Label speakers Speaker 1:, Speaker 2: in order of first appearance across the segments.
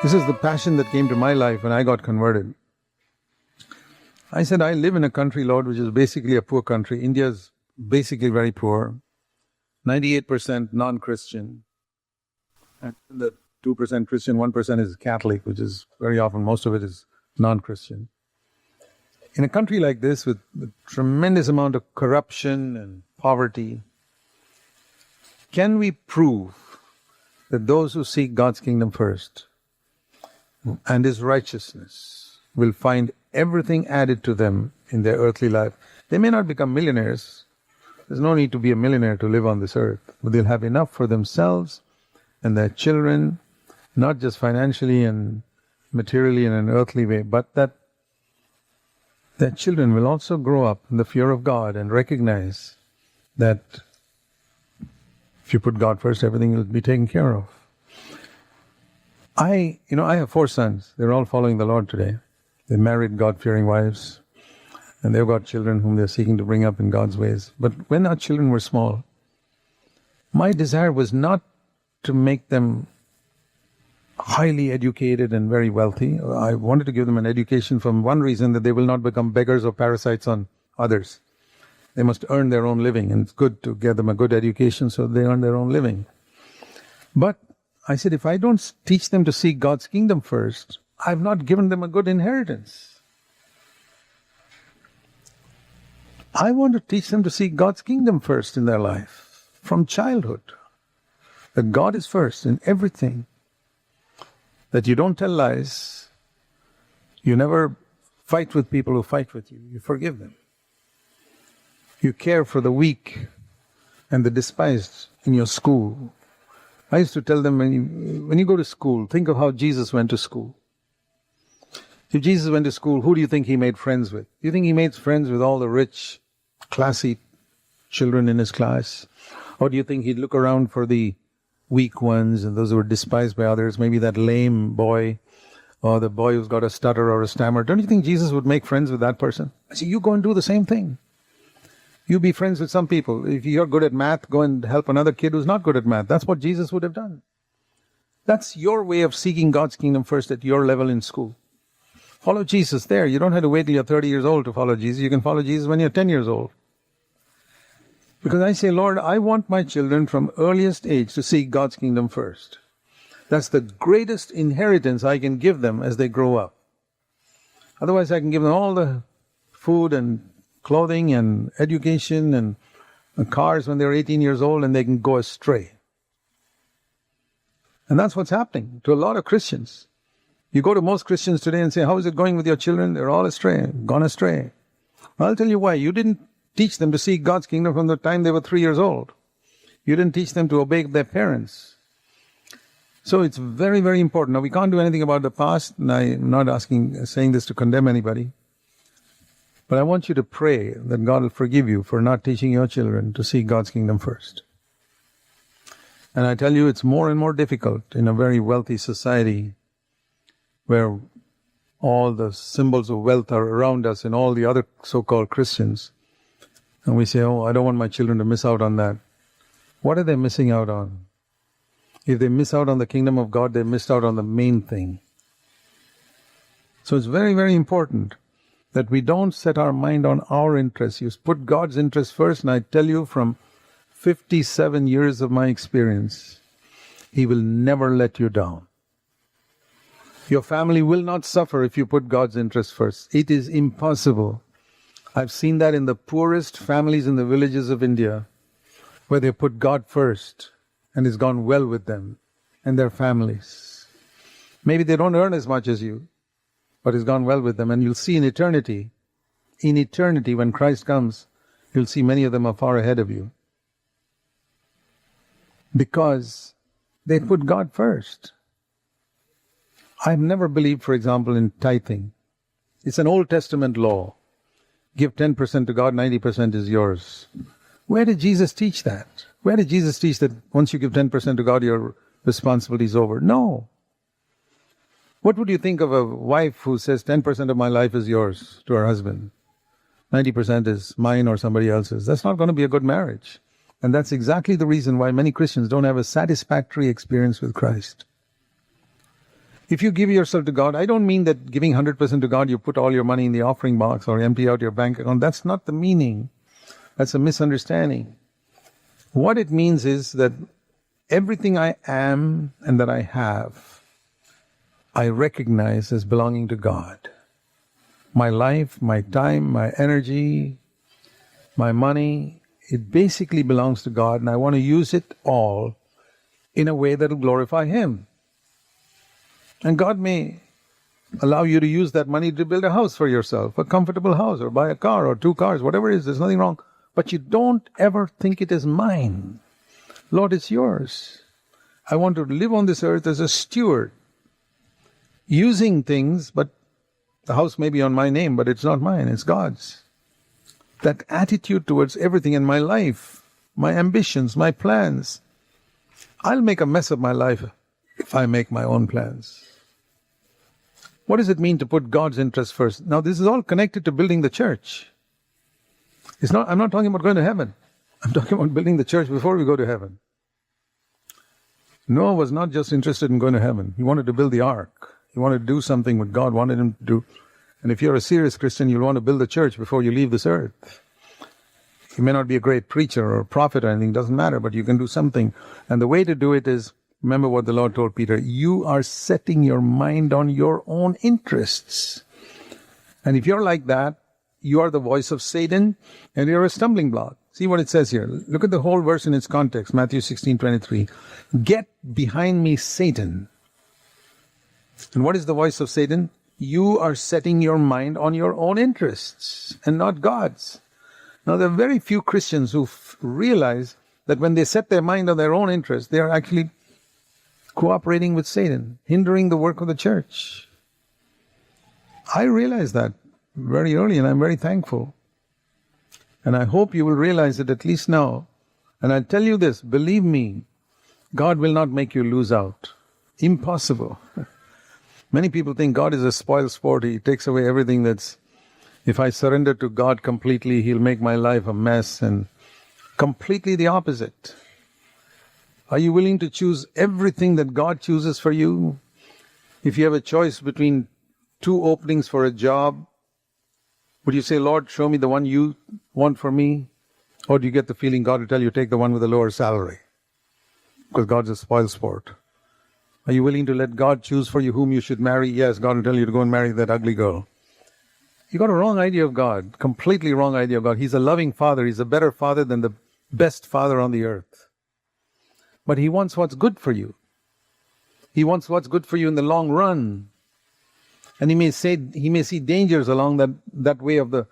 Speaker 1: This is the passion that came to my life when I got converted. I said, I live in a country, Lord, which is basically a poor country. India is basically very poor. 98% non-Christian. And the 2% Christian, 1% is Catholic, which is very often, most of it is non-Christian. In a country like this, with a tremendous amount of corruption and poverty, can we prove that those who seek God's kingdom first and His righteousness will find everything added to them in their earthly life? They may not become millionaires. There's no need to be a millionaire to live on this earth. But they'll have enough for themselves and their children, not just financially and materially in an earthly way, but that their children will also grow up in the fear of God and recognize that if you put God first, everything will be taken care of. I have 4 sons. They're all following the Lord today. They married God-fearing wives, and they've got children whom they're seeking to bring up in God's ways. But when our children were small, my desire was not to make them highly educated and very wealthy. I wanted to give them an education from one reason, that they will not become beggars or parasites on others. They must earn their own living, and it's good to give them a good education so they earn their own living. But I said, if I don't teach them to seek God's kingdom first, I've not given them a good inheritance. I want to teach them to seek God's kingdom first in their life, from childhood. That God is first in everything. That you don't tell lies. You never fight with people who fight with you. You forgive them. You care for the weak and the despised in your school. I used to tell them, when you go to school, think of how Jesus went to school. If Jesus went to school, who do you think He made friends with? Do you think He made friends with all the rich, classy children in His class? Or do you think He'd look around for the weak ones and those who were despised by others, maybe that lame boy or the boy who's got a stutter or a stammer? Don't you think Jesus would make friends with that person? I say, you go and do the same thing. You be friends with some people. If you're good at math, go and help another kid who's not good at math. That's what Jesus would have done. That's your way of seeking God's kingdom first at your level in school. Follow Jesus there. You don't have to wait till you're 30 years old to follow Jesus. You can follow Jesus when you're 10 years old. Because I say, Lord, I want my children from earliest age to seek God's kingdom first. That's the greatest inheritance I can give them as they grow up. Otherwise, I can give them all the food and clothing and education and cars when they're 18 years old, and they can go astray. And that's what's happening to a lot of Christians. You go to most Christians today and say, how is it going with your children? They're all astray, gone astray. Well, I'll tell you why. You didn't teach them to seek God's kingdom from the time they were 3 years old. You didn't teach them to obey their parents. So it's very, very important. Now, we can't do anything about the past, and I'm not saying this to condemn anybody. But I want you to pray that God will forgive you for not teaching your children to seek God's kingdom first. And I tell you, it's more and more difficult in a very wealthy society where all the symbols of wealth are around us and all the other so-called Christians. And we say, oh, I don't want my children to miss out on that. What are they missing out on? If they miss out on the kingdom of God, they missed out on the main thing. So it's very, very important that we don't set our mind on our interests. You put God's interest first, and I tell you from 57 years of my experience, He will never let you down. Your family will not suffer if you put God's interest first. It is impossible. I've seen that in the poorest families in the villages of India, where they put God first, and it's gone well with them and their families. Maybe they don't earn as much as you, but it's gone well with them. And you'll see in eternity, when Christ comes, you'll see many of them are far ahead of you. Because they put God first. I've never believed, for example, in tithing. It's an Old Testament law. Give 10% to God, 90% is yours. Where did Jesus teach that? Where did Jesus teach that once you give 10% to God, your responsibility is over? No. What would you think of a wife who says 10% of my life is yours to her husband? 90% is mine or somebody else's. That's not going to be a good marriage. And that's exactly the reason why many Christians don't have a satisfactory experience with Christ. If you give yourself to God, I don't mean that giving 100% to God, you put all your money in the offering box or empty out your bank account. That's not the meaning. That's a misunderstanding. What it means is that everything I am and that I have, I recognize as belonging to God. My life, my time, my energy, my money, it basically belongs to God, and I want to use it all in a way that will glorify Him. And God may allow you to use that money to build a house for yourself, a comfortable house, or buy a car or 2 cars, whatever it is, there's nothing wrong. But you don't ever think it is mine. Lord, it's yours. I want to live on this earth as a steward, using things, but the house may be on my name, but it's not mine, it's God's. That attitude towards everything in my life, my ambitions, my plans. I'll make a mess of my life if I make my own plans. What does it mean to put God's interest first? Now, this is all connected to building the church. I'm not talking about going to heaven. I'm talking about building the church before we go to heaven. Noah was not just interested in going to heaven. He wanted to build the ark. He wanted to do something what God wanted him to do. And if you're a serious Christian, you'll want to build a church before you leave this earth. You may not be a great preacher or a prophet or anything, doesn't matter, but you can do something. And the way to do it is, remember what the Lord told Peter, you are setting your mind on your own interests. And if you're like that, you are the voice of Satan and you're a stumbling block. See what it says here. Look at the whole verse in its context, Matthew 16:23. Get behind me, Satan. And what is the voice of Satan? You are setting your mind on your own interests and not God's. Now, there are very few Christians who realize that when they set their mind on their own interests, they are actually cooperating with Satan, hindering the work of the church. I realized that very early, and I'm very thankful. And I hope you will realize it at least now. And I tell you this, believe me, God will not make you lose out. Impossible. Many people think God is a spoil sport. He takes away everything that's, if I surrender to God completely, He'll make my life a mess, and completely the opposite. Are you willing to choose everything that God chooses for you? If you have a choice between 2 openings for a job, would you say, Lord, show me the one you want for me? Or do you get the feeling God will tell you, take the one with a lower salary? Because God's a spoil sport. Are you willing to let God choose for you whom you should marry? Yes, God will tell you to go and marry that ugly girl. You got a wrong idea of God, completely wrong idea of God. He's a loving Father. He's a better Father than the best father on the earth. But He wants what's good for you. He wants what's good for you in the long run. And He may see dangers along that way of the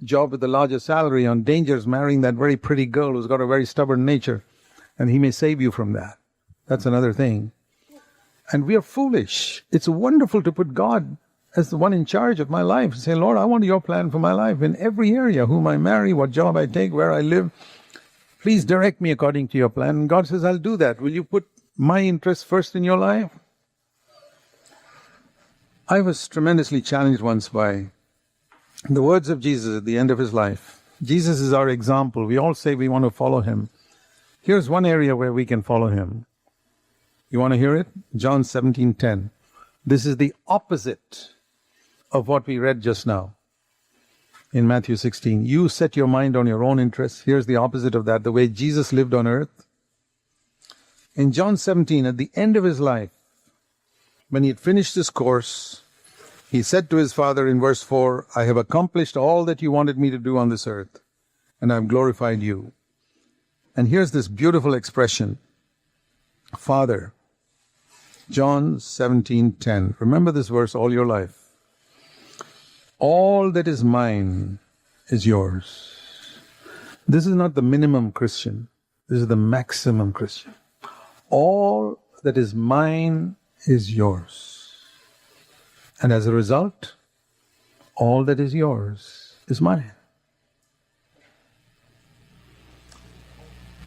Speaker 1: job with the larger salary, on dangers marrying that very pretty girl who's got a very stubborn nature. And He may save you from that. That's another thing. And we are foolish. It's wonderful to put God as the one in charge of my life. Say, Lord, I want your plan for my life in every area, whom I marry, what job I take, where I live. Please direct me according to your plan. And God says, I'll do that. Will you put my interests first in your life? I was tremendously challenged once by the words of Jesus at the end of His life. Jesus is our example. We all say we want to follow Him. Here's one area where we can follow Him. You want to hear it? John 17:10. This is the opposite of what we read just now in Matthew 16. You set your mind on your own interests. Here's the opposite of that, the way Jesus lived on earth. In John 17, at the end of His life, when He had finished His course, He said to His Father in verse 4, I have accomplished all that you wanted me to do on this earth, and I've glorified you. And here's this beautiful expression, Father, John 17:10. Remember this verse all your life. All that is mine is yours. This is not the minimum Christian. This is the maximum Christian. All that is mine is yours. And as a result, all that is yours is mine.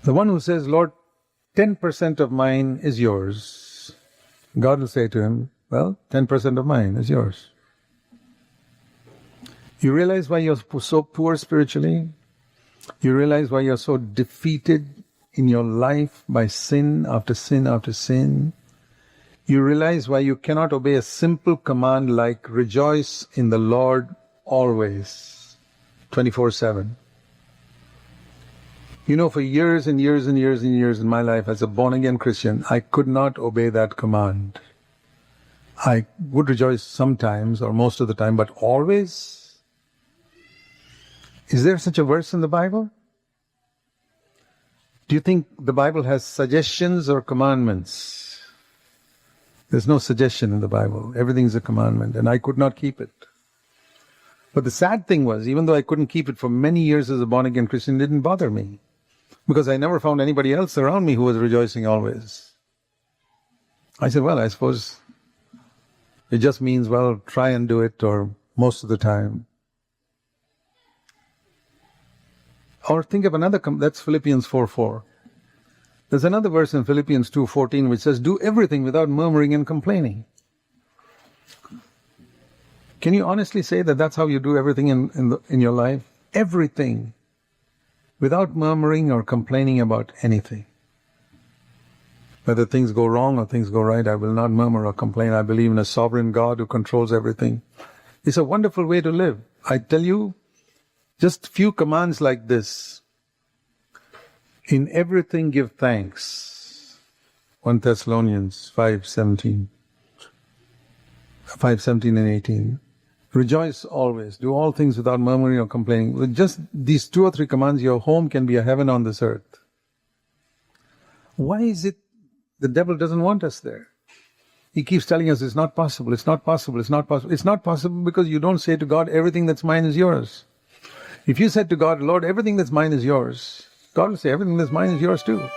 Speaker 1: The one who says, Lord, 10% of mine is yours, God will say to him, well, 10% of mine is yours. You realize why you're so poor spiritually? You realize why you're so defeated in your life by sin after sin after sin? you realize why you cannot obey a simple command like rejoice in the Lord always, 24/7. You know, for years and years and years and years in my life as a born-again Christian, I could not obey that command. I would rejoice sometimes or most of the time, but always? Is there such a verse in the Bible? Do you think the Bible has suggestions or commandments? There's no suggestion in the Bible. Everything's a commandment, and I could not keep it. But the sad thing was, even though I couldn't keep it for many years as a born-again Christian, it didn't bother me. Because I never found anybody else around me who was rejoicing always. I said, well, I suppose it just means, well, try and do it, or most of the time. Or think of another, that's Philippians 4:4. There's another verse in Philippians 2:14 which says, do everything without murmuring and complaining. Can you honestly say that that's how you do everything in your life? Everything. Without murmuring or complaining about anything. Whether things go wrong or things go right, I will not murmur or complain. I believe in a sovereign God who controls everything. It's a wonderful way to live. I tell you, just few commands like this. In everything give thanks. 1 Thessalonians 5:17 and 18. Rejoice always. Do all things without murmuring or complaining. With just these 2 or 3 commands, your home can be a heaven on this earth. Why is it the devil doesn't want us there? He keeps telling us it's not possible, it's not possible, it's not possible. It's not possible because you don't say to God, everything that's mine is yours. If you said to God, Lord, everything that's mine is yours, God will say, everything that's mine is yours too.